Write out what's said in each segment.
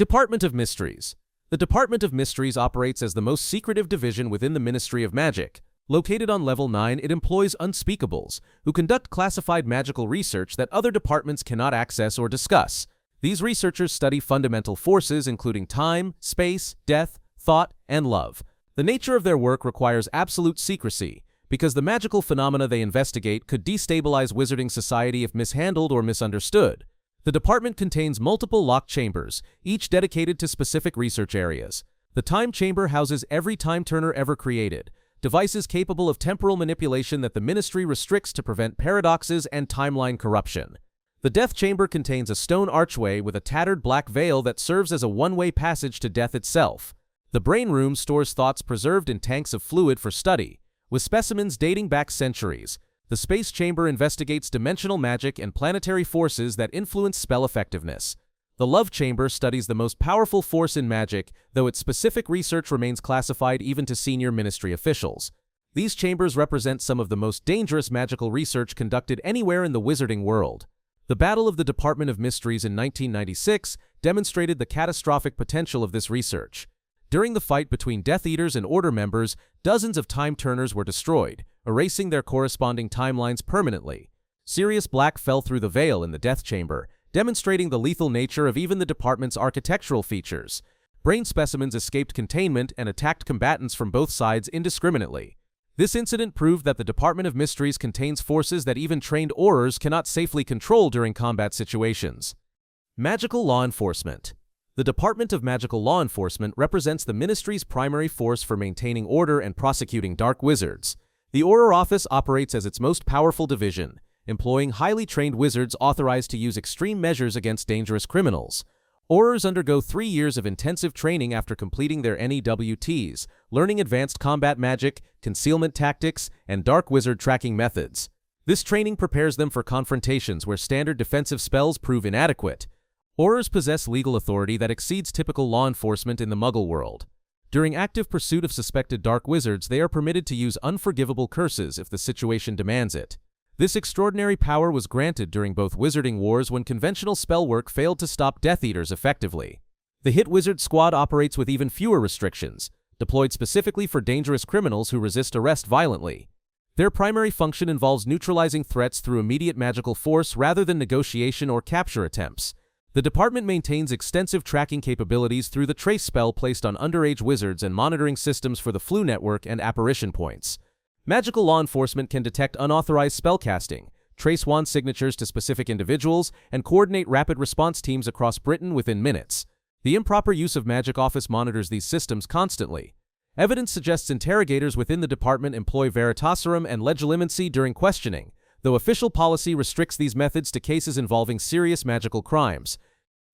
Department of Mysteries. The Department of Mysteries operates as the most secretive division within the Ministry of Magic. Located on Level 9, it employs unspeakables, who conduct classified magical research that other departments cannot access or discuss. These researchers study fundamental forces including time, space, death, thought, and love. The nature of their work requires absolute secrecy, because the magical phenomena they investigate could destabilize wizarding society if mishandled or misunderstood. The department contains multiple locked chambers, each dedicated to specific research areas. The time chamber houses every time turner ever created, devices capable of temporal manipulation that the Ministry restricts to prevent paradoxes and timeline corruption. The death chamber contains a stone archway with a tattered black veil that serves as a one-way passage to death itself. The brain room stores thoughts preserved in tanks of fluid for study, with specimens dating back centuries. The space chamber investigates dimensional magic and planetary forces that influence spell effectiveness. The love chamber studies the most powerful force in magic, though its specific research remains classified even to senior Ministry officials. These chambers represent some of the most dangerous magical research conducted anywhere in the wizarding world. The Battle of the Department of Mysteries in 1996 demonstrated the catastrophic potential of this research. During the fight between Death Eaters and Order members, dozens of time turners were destroyed, erasing their corresponding timelines permanently. Sirius Black fell through the veil in the Death Chamber, demonstrating the lethal nature of even the department's architectural features. Brain specimens escaped containment and attacked combatants from both sides indiscriminately. This incident proved that the Department of Mysteries contains forces that even trained Aurors cannot safely control during combat situations. Magical Law Enforcement. The Department of Magical Law Enforcement represents the Ministry's primary force for maintaining order and prosecuting dark wizards. The Auror Office operates as its most powerful division, employing highly trained wizards authorized to use extreme measures against dangerous criminals. Aurors undergo 3 years of intensive training after completing their NEWTs, learning advanced combat magic, concealment tactics, and dark wizard tracking methods. This training prepares them for confrontations where standard defensive spells prove inadequate. Aurors possess legal authority that exceeds typical law enforcement in the Muggle world. During active pursuit of suspected dark wizards, they are permitted to use unforgivable curses if the situation demands it. This extraordinary power was granted during both wizarding wars when conventional spellwork failed to stop Death Eaters effectively. The Hit Wizard Squad operates with even fewer restrictions, deployed specifically for dangerous criminals who resist arrest violently. Their primary function involves neutralizing threats through immediate magical force rather than negotiation or capture attempts. The department maintains extensive tracking capabilities through the trace spell placed on underage wizards and monitoring systems for the Flu network and apparition points. Magical law enforcement can detect unauthorized spellcasting, trace wand signatures to specific individuals, and coordinate rapid response teams across Britain within minutes. The improper use of Magic Office monitors these systems constantly. Evidence suggests interrogators within the department employ Veritaserum and Legilimency during questioning, though official policy restricts these methods to cases involving serious magical crimes.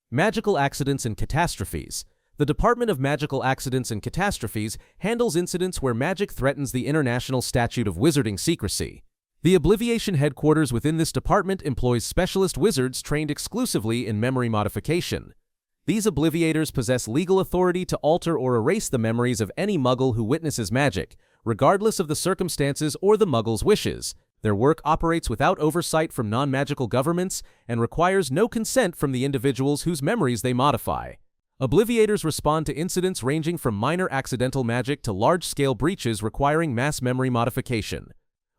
Magical Accidents and Catastrophes. The Department of Magical Accidents and Catastrophes handles incidents where magic threatens the International Statute of Wizarding Secrecy. The Obliviation headquarters within this department employs specialist wizards trained exclusively in memory modification. These Obliviators possess legal authority to alter or erase the memories of any Muggle who witnesses magic, regardless of the circumstances or the Muggle's wishes. Their work operates without oversight from non-magical governments and requires no consent from the individuals whose memories they modify. Obliviators respond to incidents ranging from minor accidental magic to large-scale breaches requiring mass memory modification.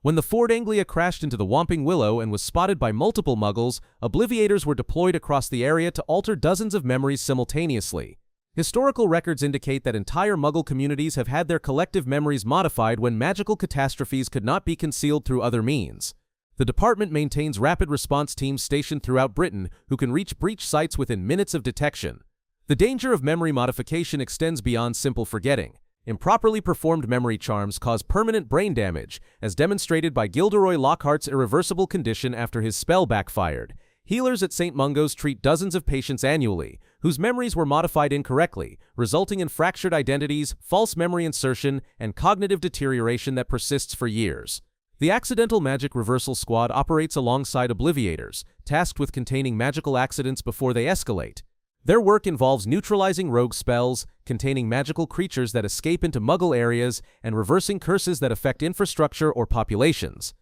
When the Ford Anglia crashed into the Whomping Willow and was spotted by multiple Muggles, Obliviators were deployed across the area to alter dozens of memories simultaneously. Historical records indicate that entire Muggle communities have had their collective memories modified when magical catastrophes could not be concealed through other means. The department maintains rapid response teams stationed throughout Britain who can reach breach sites within minutes of detection. The danger of memory modification extends beyond simple forgetting. Improperly performed memory charms cause permanent brain damage, as demonstrated by Gilderoy Lockhart's irreversible condition after his spell backfired. Healers at St. Mungo's treat dozens of patients annually, whose memories were modified incorrectly, resulting in fractured identities, false memory insertion, and cognitive deterioration that persists for years. The Accidental Magic Reversal Squad operates alongside Obliviators, tasked with containing magical accidents before they escalate. Their work involves neutralizing rogue spells, containing magical creatures that escape into Muggle areas, and reversing curses that affect infrastructure or populations.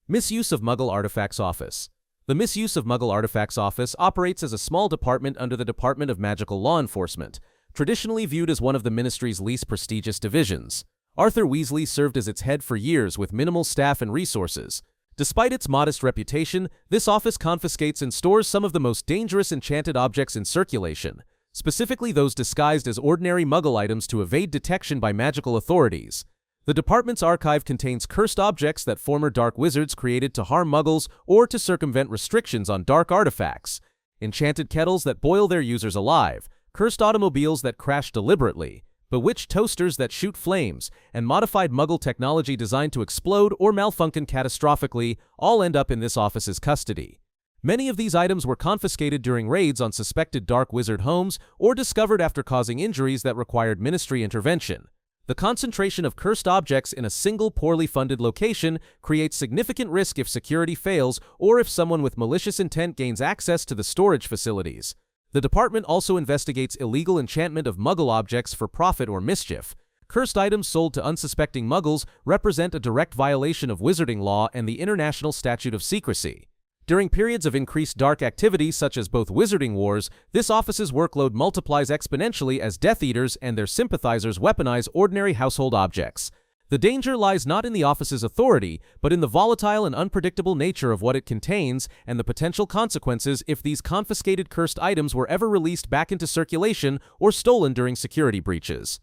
Misuse of Muggle Artifacts Office. The Misuse of Muggle Artifacts Office operates as a small department under the Department of Magical Law Enforcement, traditionally viewed as one of the ministry's least prestigious divisions. Arthur Weasley served as its head for years with minimal staff and resources. Despite its modest reputation, this office confiscates and stores some of the most dangerous enchanted objects in circulation, specifically those disguised as ordinary Muggle items to evade detection by magical authorities. The department's archive contains cursed objects that former dark wizards created to harm Muggles or to circumvent restrictions on dark artifacts, enchanted kettles that boil their users alive, cursed automobiles that crash deliberately, bewitched toasters that shoot flames, and modified Muggle technology designed to explode or malfunction catastrophically all end up in this office's custody. Many of these items were confiscated during raids on suspected dark wizard homes or discovered after causing injuries that required ministry intervention. The concentration of cursed objects in a single poorly funded location creates significant risk if security fails or if someone with malicious intent gains access to the storage facilities. The department also investigates illegal enchantment of Muggle objects for profit or mischief. Cursed items sold to unsuspecting Muggles represent a direct violation of wizarding law and the International Statute of Secrecy. During periods of increased dark activity such as both wizarding wars, this office's workload multiplies exponentially as Death Eaters and their sympathizers weaponize ordinary household objects. The danger lies not in the office's authority, but in the volatile and unpredictable nature of what it contains and the potential consequences if these confiscated cursed items were ever released back into circulation or stolen during security breaches.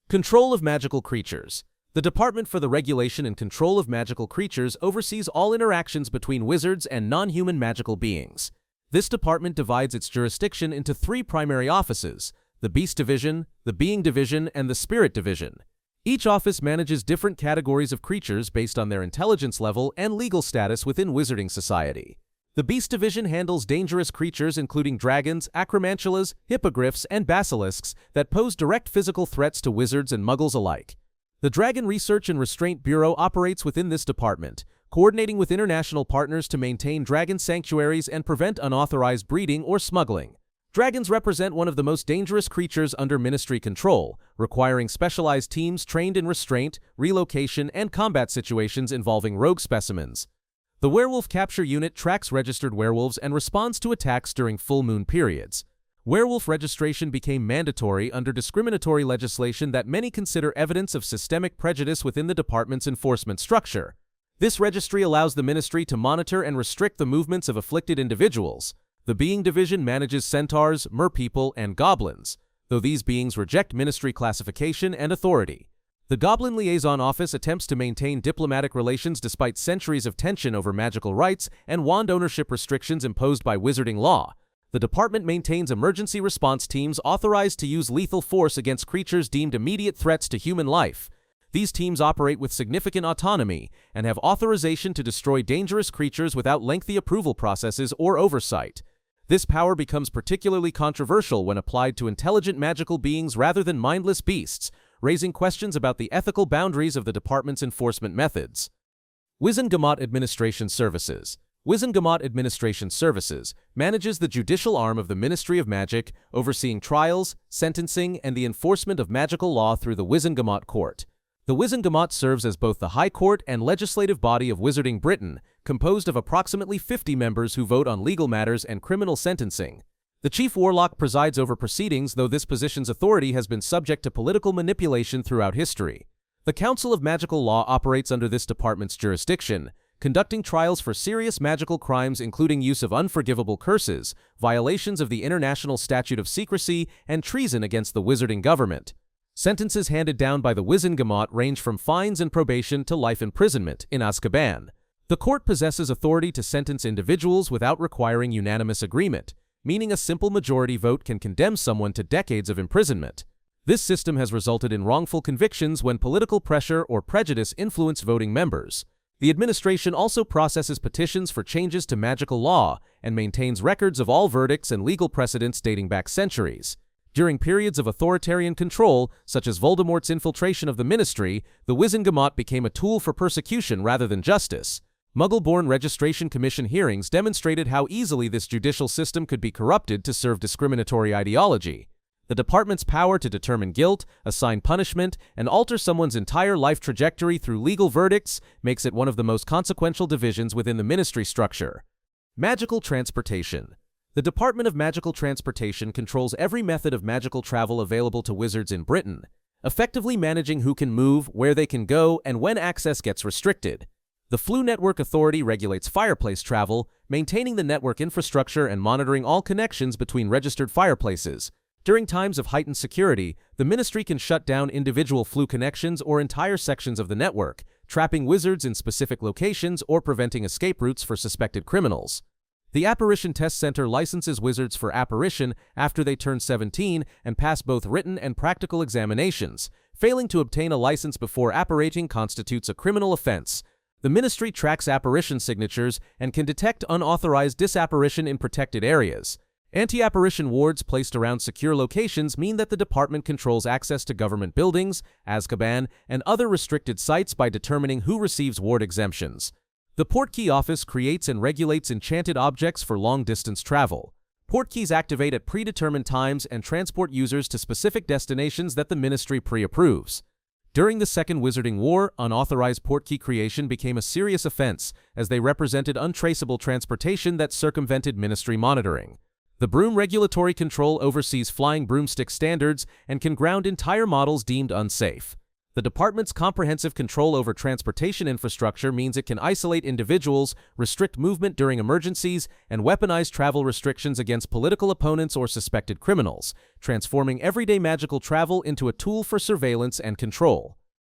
Control of magical creatures. The Department for the Regulation and Control of Magical Creatures oversees all interactions between wizards and non-human magical beings. This department divides its jurisdiction into three primary offices: the Beast Division, the Being Division, and the Spirit Division. Each office manages different categories of creatures based on their intelligence level and legal status within Wizarding Society. The Beast Division handles dangerous creatures including dragons, acromantulas, hippogriffs, and basilisks that pose direct physical threats to wizards and muggles alike. The Dragon Research and Restraint Bureau operates within this department, coordinating with international partners to maintain dragon sanctuaries and prevent unauthorized breeding or smuggling. Dragons represent one of the most dangerous creatures under ministry control, requiring specialized teams trained in restraint, relocation, and combat situations involving rogue specimens. The Werewolf Capture Unit tracks registered werewolves and responds to attacks during full moon periods. Werewolf registration became mandatory under discriminatory legislation that many consider evidence of systemic prejudice within the department's enforcement structure. This registry allows the ministry to monitor and restrict the movements of afflicted individuals. The Being Division manages centaurs, merpeople, and goblins, though these beings reject ministry classification and authority. The Goblin Liaison Office attempts to maintain diplomatic relations despite centuries of tension over magical rights and wand ownership restrictions imposed by wizarding law. The department maintains emergency response teams authorized to use lethal force against creatures deemed immediate threats to human life. These teams operate with significant autonomy and have authorization to destroy dangerous creatures without lengthy approval processes or oversight. This power becomes particularly controversial when applied to intelligent magical beings rather than mindless beasts, raising questions about the ethical boundaries of the department's enforcement methods. Wizengamot Administration Services. Wizengamot Administration Services manages the judicial arm of the Ministry of Magic, overseeing trials, sentencing, and the enforcement of magical law through the Wizengamot Court. The Wizengamot serves as both the High Court and legislative body of Wizarding Britain, composed of approximately 50 members who vote on legal matters and criminal sentencing. The Chief Warlock presides over proceedings, though this position's authority has been subject to political manipulation throughout history. The Council of Magical Law operates under this department's jurisdiction, conducting trials for serious magical crimes including use of unforgivable curses, violations of the International Statute of Secrecy, and treason against the wizarding government. Sentences handed down by the Wizengamot range from fines and probation to life imprisonment in Azkaban. The court possesses authority to sentence individuals without requiring unanimous agreement, meaning a simple majority vote can condemn someone to decades of imprisonment. This system has resulted in wrongful convictions when political pressure or prejudice influence voting members. The administration also processes petitions for changes to magical law and maintains records of all verdicts and legal precedents dating back centuries. During periods of authoritarian control, such as Voldemort's infiltration of the ministry, the Wizengamot became a tool for persecution rather than justice. Muggle-born Registration Commission hearings demonstrated how easily this judicial system could be corrupted to serve discriminatory ideology. The department's power to determine guilt, assign punishment, and alter someone's entire life trajectory through legal verdicts makes it one of the most consequential divisions within the ministry structure. Magical transportation. The Department of Magical Transportation controls every method of magical travel available to wizards in Britain, effectively managing who can move, where they can go, and when access gets restricted. The Flu Network Authority regulates fireplace travel, maintaining the network infrastructure and monitoring all connections between registered fireplaces. During times of heightened security, the Ministry can shut down individual Flu connections or entire sections of the network, trapping wizards in specific locations or preventing escape routes for suspected criminals. The Apparition Test Center licenses wizards for apparition after they turn 17 and pass both written and practical examinations. Failing to obtain a license before apparating constitutes a criminal offense. The Ministry tracks apparition signatures and can detect unauthorized disapparition in protected areas. Anti-apparition wards placed around secure locations mean that the department controls access to government buildings, Azkaban, and other restricted sites by determining who receives ward exemptions. The Portkey Office creates and regulates enchanted objects for long-distance travel. Portkeys activate at predetermined times and transport users to specific destinations that the Ministry pre-approves. During the Second Wizarding War, unauthorized portkey creation became a serious offense, as they represented untraceable transportation that circumvented Ministry monitoring. The Broom Regulatory Control oversees flying broomstick standards and can ground entire models deemed unsafe. The department's comprehensive control over transportation infrastructure means it can isolate individuals, restrict movement during emergencies, and weaponize travel restrictions against political opponents or suspected criminals, transforming everyday magical travel into a tool for surveillance and control.